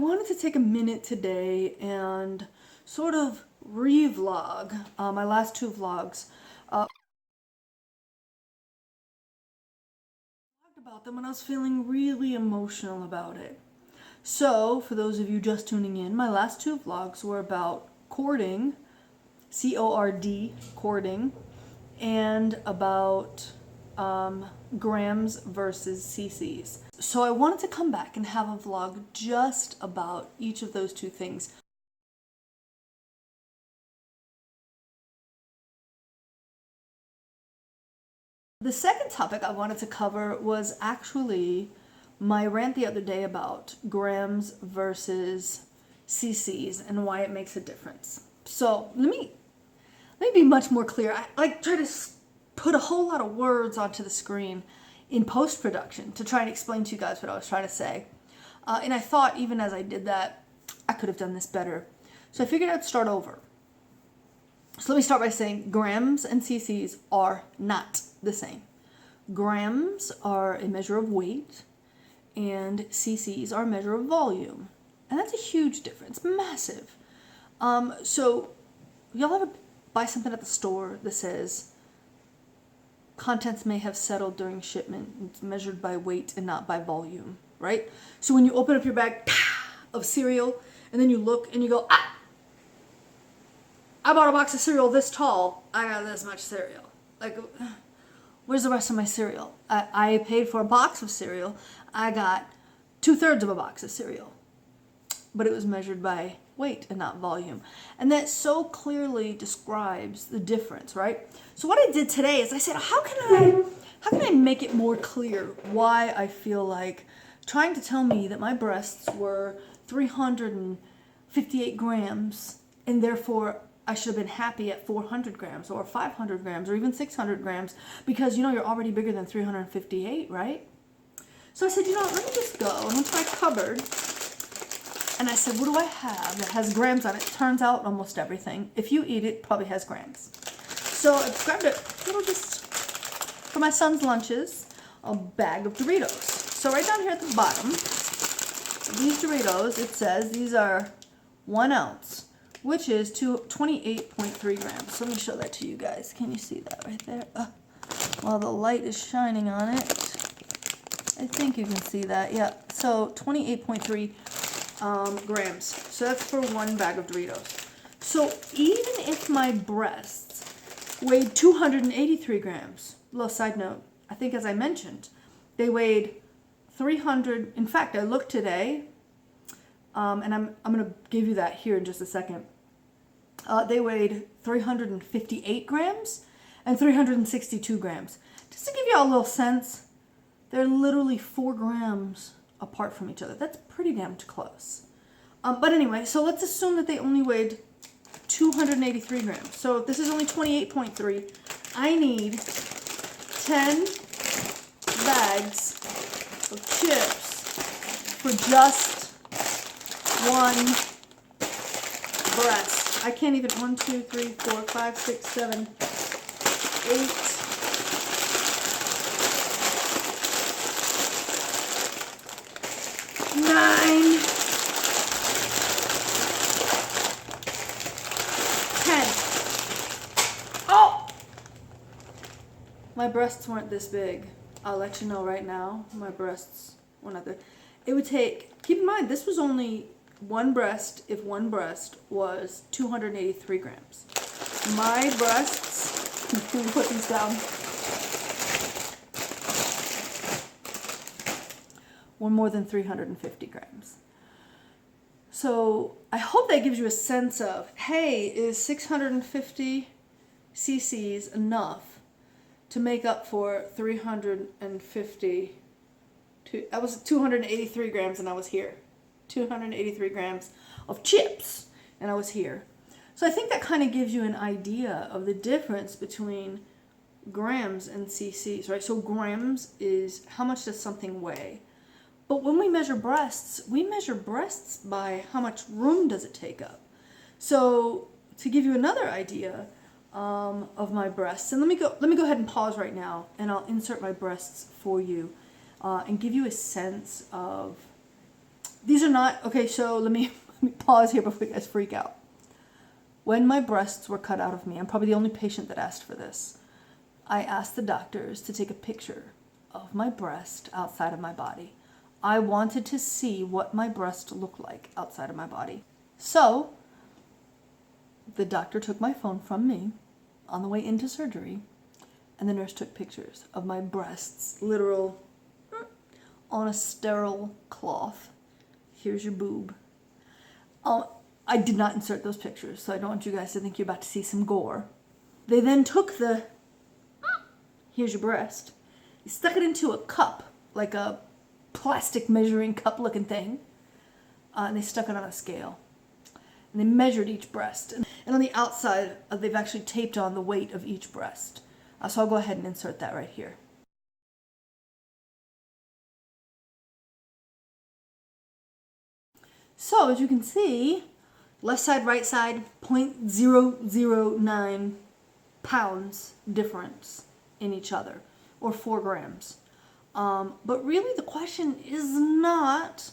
wanted to take a minute today and sort of re-vlog my last two vlogs. I talked about them when I was feeling really emotional about it. So, for those of you just tuning in, my last two vlogs were about courting, C-O-R-D, courting, and about grams versus cc's. So I wanted to come back and have a vlog just about each of those two things. The second topic I wanted to cover was actually my rant the other day about grams versus cc's and why it makes a difference. So let me be much more clear. I try to put a whole lot of words onto the screen in post-production to try and explain to you guys what I was trying to say. And I thought even as I did that, I could have done this better. So I figured I'd start over. So let me start by saying grams and cc's are not the same. Grams are a measure of weight and cc's are a measure of volume. And that's a huge difference, massive. So y'all ever buy something at the store that says contents may have settled during shipment. It's measured by weight and not by volume, right? So when you open up your bag of cereal and then you look and you go, I bought a box of cereal this tall. I got this much cereal. Like, where's the rest of my cereal? I paid for a box of cereal. I got 2/3 of a box of cereal. But it was measured by weight and not volume. And that so clearly describes the difference, right? So what I did today is I said, how can I make it more clear why I feel like trying to tell me that my breasts were 358 grams and therefore I should have been happy at 400 grams or 500 grams or even 600 grams because you're already bigger than 358, right? So I said, let me just go into my cupboard. And I said, what do I have that has grams on it? Turns out almost everything. If you eat it, probably has grams. So I grabbed a little, just for my son's lunches, a bag of Doritos. So right down here at the bottom, these Doritos, it says these are 1 ounce, which is 28.3 grams. So let me show that to you guys. Can you see that right there? While the light is shining on it, I think you can see that. Yeah, so 28.3 grams. So that's for 1 bag of Doritos. So even if my breasts weighed 283 grams, little side note, I think as I mentioned, they weighed 300. In fact, I looked today, and I'm going to give you that here in just a second. They weighed 358 grams and 362 grams. Just to give you all a little sense, they're literally 4 grams apart from each other. That's pretty damn close. But anyway, so let's assume that they only weighed 283 grams. So if this is only 28.3, I need 10 bags of chips for just 1 breast. I can't even, 1, 2, 3, 4, 5, 6, 7, 8, 9, 10. Oh! My breasts weren't this big. I'll let you know right now. My breasts were not there. It would take, keep in mind, this was only 1 breast if 1 breast was 283 grams. My breasts, let me put these down, were more than 350 grams. So I hope that gives you a sense of, hey, is 650 cc's enough to make up for 350, I was 283 grams and I was here. 283 grams of chips and I was here. So I think that kind of gives you an idea of the difference between grams and cc's, right? So grams is how much does something weigh? But when we measure breasts by how much room does it take up. So to give you another idea of my breasts, and let me go ahead and pause right now, and I'll insert my breasts for you, and give you a sense of These are not, okay, so let me pause here before you guys freak out. When my breasts were cut out of me, I'm probably the only patient that asked for this. I asked the doctors to take a picture of my breast outside of my body. I wanted to see what my breast looked like outside of my body. So, the doctor took my phone from me on the way into surgery, and the nurse took pictures of my breasts, literal, on a sterile cloth. Here's your boob. I did not insert those pictures, so I don't want you guys to think you're about to see some gore. They then took the, here's your breast, they stuck it into a cup, like a plastic measuring cup looking thing, and they stuck it on a scale. And they measured each breast. And on the outside, they've actually taped on the weight of each breast. So I'll go ahead and insert that right here. So as you can see, left side, right side, 0.009 pounds difference in each other, or 4 grams. But really the question is not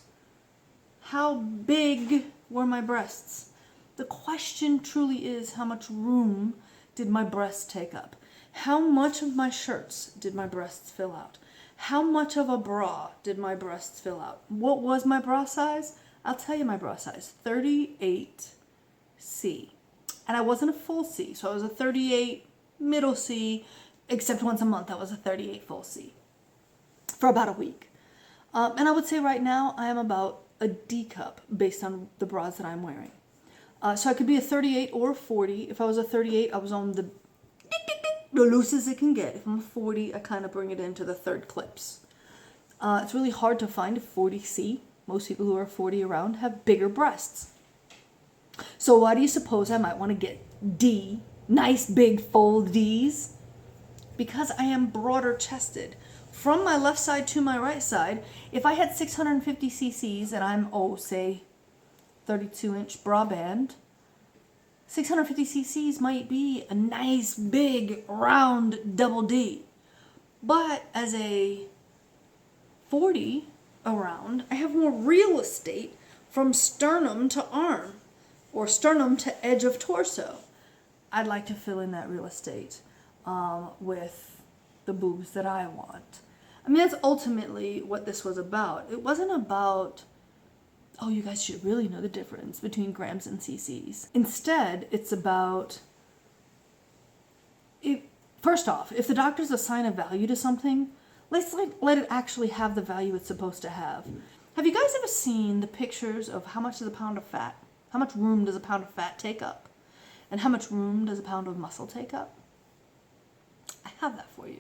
how big were my breasts. The question truly is, how much room did my breasts take up? How much of my shirts did my breasts fill out? How much of a bra did my breasts fill out? What was my bra size? I'll tell you my bra size, 38C. And I wasn't a full C, so I was a 38 middle C, except once a month I was a 38 full C for about a week. And I would say right now I am about a D cup based on the bras that I'm wearing. So I could be a 38 or a 40. If I was a 38, I was on the loosest it can get. If I'm a 40, I kind of bring it into the third clips. It's really hard to find a 40C. Most people who are 40 around have bigger breasts. So why do you suppose I might want to get D, nice big full Ds? Because I am broader chested. From my left side to my right side, if I had 650 cc's and I'm, say 32-inch bra band, 650 cc's might be a nice big round double D. But as a 40 around, I have more real estate from sternum to arm, or sternum to edge of torso. I'd like to fill in that real estate with the boobs that I want. I mean, that's ultimately what this was about. It wasn't about, oh, you guys should really know the difference between grams and cc's. Instead, it's about, first off, if the doctors assign a value to something, let's let it actually have the value it's supposed to have. Have you guys ever seen the pictures of how much is a pound of fat? How much room does a pound of fat take up? And how much room does a pound of muscle take up? I have that for you.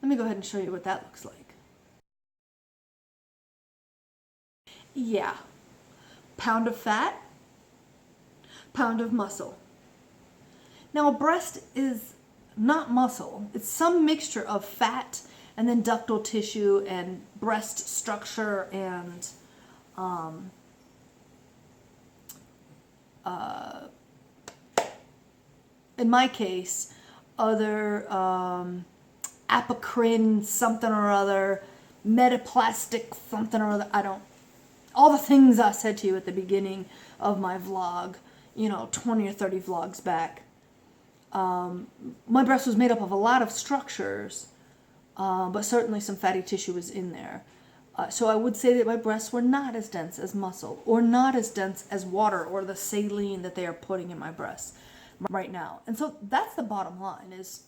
Let me go ahead and show you what that looks like. Yeah. Pound of fat, pound of muscle. Now a breast is not muscle. It's some mixture of fat and then ductal tissue and breast structure and in my case, other apocrine something or other, metaplastic something or other, all the things I said to you at the beginning of my vlog, 20 or 30 vlogs back. My breast was made up of a lot of structures, but certainly some fatty tissue was in there. So I would say that my breasts were not as dense as muscle, or not as dense as water, or the saline that they are putting in my breasts right now. And so that's the bottom line, is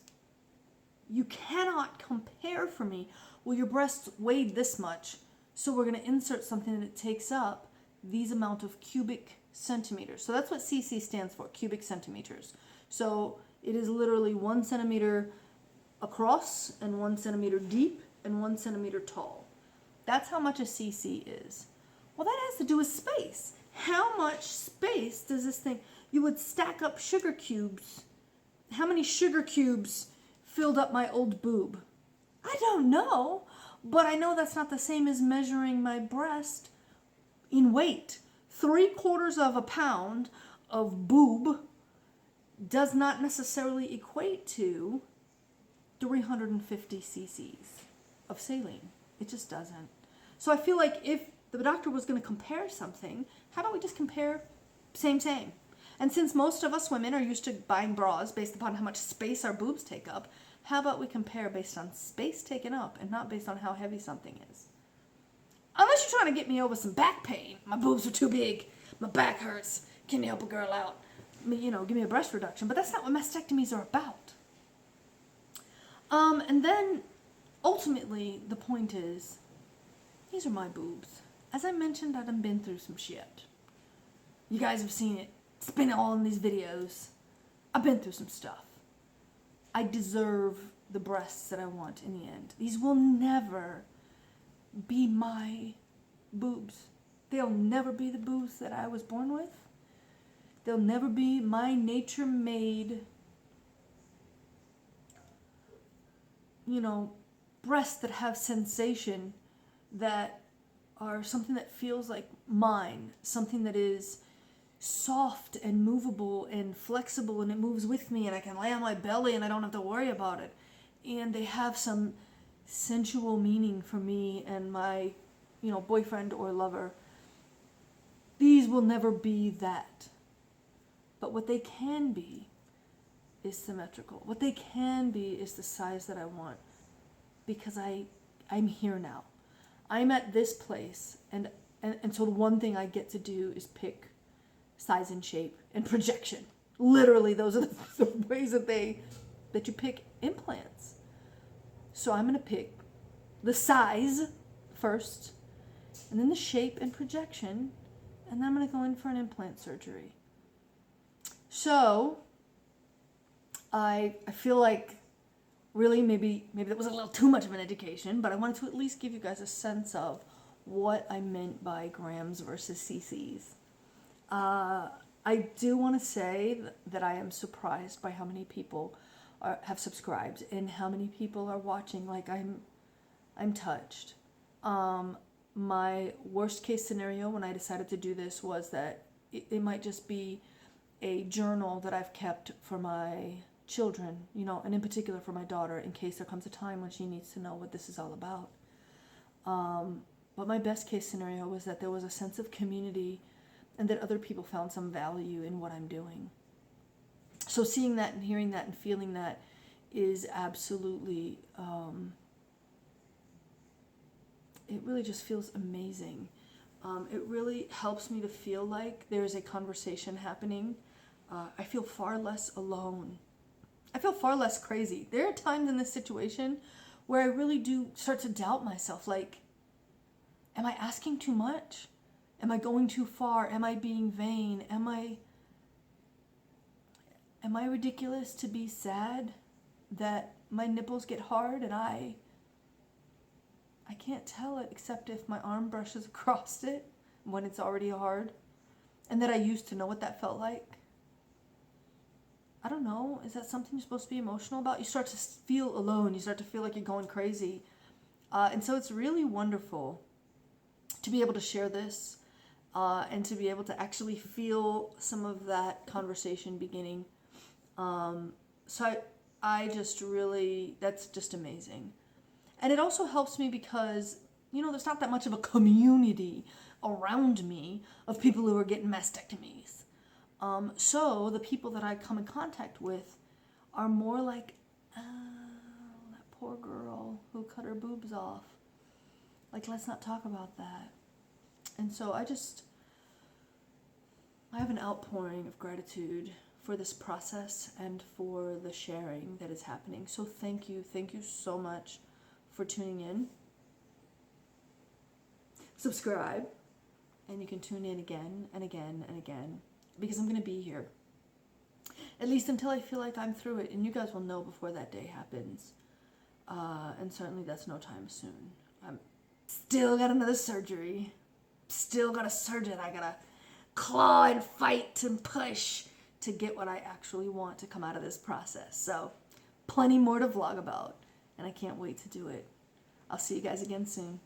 you cannot compare for me, well, your breasts weighed this much, so we're going to insert something that takes up these amount of cubic centimeters. So that's what cc stands for, cubic centimeters. So it is literally 1 centimeter across and 1 centimeter deep and 1 centimeter tall. That's how much a cc is. Well, that has to do with space. How much space does this thing, you would stack up sugar cubes. How many sugar cubes filled up my old boob? I don't know, but I know that's not the same as measuring my breast in weight. 3/4 of a pound of boob does not necessarily equate to 350 cc's of saline. It just doesn't. So I feel like if the doctor was going to compare something, how about we just compare same? And since most of us women are used to buying bras based upon how much space our boobs take up, how about we compare based on space taken up and not based on how heavy something is? Unless you're trying to get me over some back pain. My boobs are too big. My back hurts. Can you help a girl out? Give me a breast reduction. But that's not what mastectomies are about. And then, ultimately, the point is, these are my boobs. As I mentioned, I've been through some shit. You guys have seen it. It's been all in these videos. I've been through some stuff. I deserve the breasts that I want in the end. These will never be my boobs. They'll never be the boobs that I was born with. They'll never be my nature-made, breasts that have sensation, that are something that feels like mine, something that is soft and movable and flexible, and it moves with me, and I can lay on my belly and I don't have to worry about it. And they have some sensual meaning for me and my, boyfriend or lover. These will never be that. But what they can be is symmetrical. What they can be is the size that I want. Because I'm here now. I'm at this place, and so the one thing I get to do is pick size and shape and projection. Literally, those are the ways that you pick implants. So I'm going to pick the size first, and then the shape and projection, and then I'm going to go in for an implant surgery. So I feel like really maybe that was a little too much of an education, but I wanted to at least give you guys a sense of what I meant by grams versus cc's. I do want to say that I am surprised by how many people have subscribed and how many people are watching. Like, I'm touched. My worst case scenario when I decided to do this was that it might just be a journal that I've kept for my children, and in particular for my daughter, in case there comes a time when she needs to know what this is all about. But my best case scenario was that there was a sense of community and that other people found some value in what I'm doing. So seeing that and hearing that and feeling that is absolutely, it really just feels amazing. It really helps me to feel like there's a conversation happening. I feel far less alone. I feel far less crazy. There are times in this situation where I really do start to doubt myself. Like, am I asking too much? Am I going too far? Am I being vain? Am I ridiculous to be sad that my nipples get hard and I can't tell it except if my arm brushes across it when it's already hard, and that I used to know what that felt like? I don't know. Is that something you're supposed to be emotional about? You start to feel alone. You start to feel like you're going crazy. And so it's really wonderful to be able to share this and to be able to actually feel some of that conversation beginning. So I just really, that's just amazing. And it also helps me because, there's not that much of a community around me of people who are getting mastectomies. So the people that I come in contact with are more like, that poor girl who cut her boobs off. Like, let's not talk about that. And so I have an outpouring of gratitude for this process and for the sharing that is happening. So thank you so much for tuning in. Subscribe, and you can tune in again and again and again, because I'm going to be here. At least until I feel like I'm through it, and you guys will know before that day happens. And certainly that's no time soon. I'm still got another surgery. Still got a surgeon. I gotta claw and fight and push to get what I actually want to come out of this process. So plenty more to vlog about, and I can't wait to do it. I'll see you guys again soon.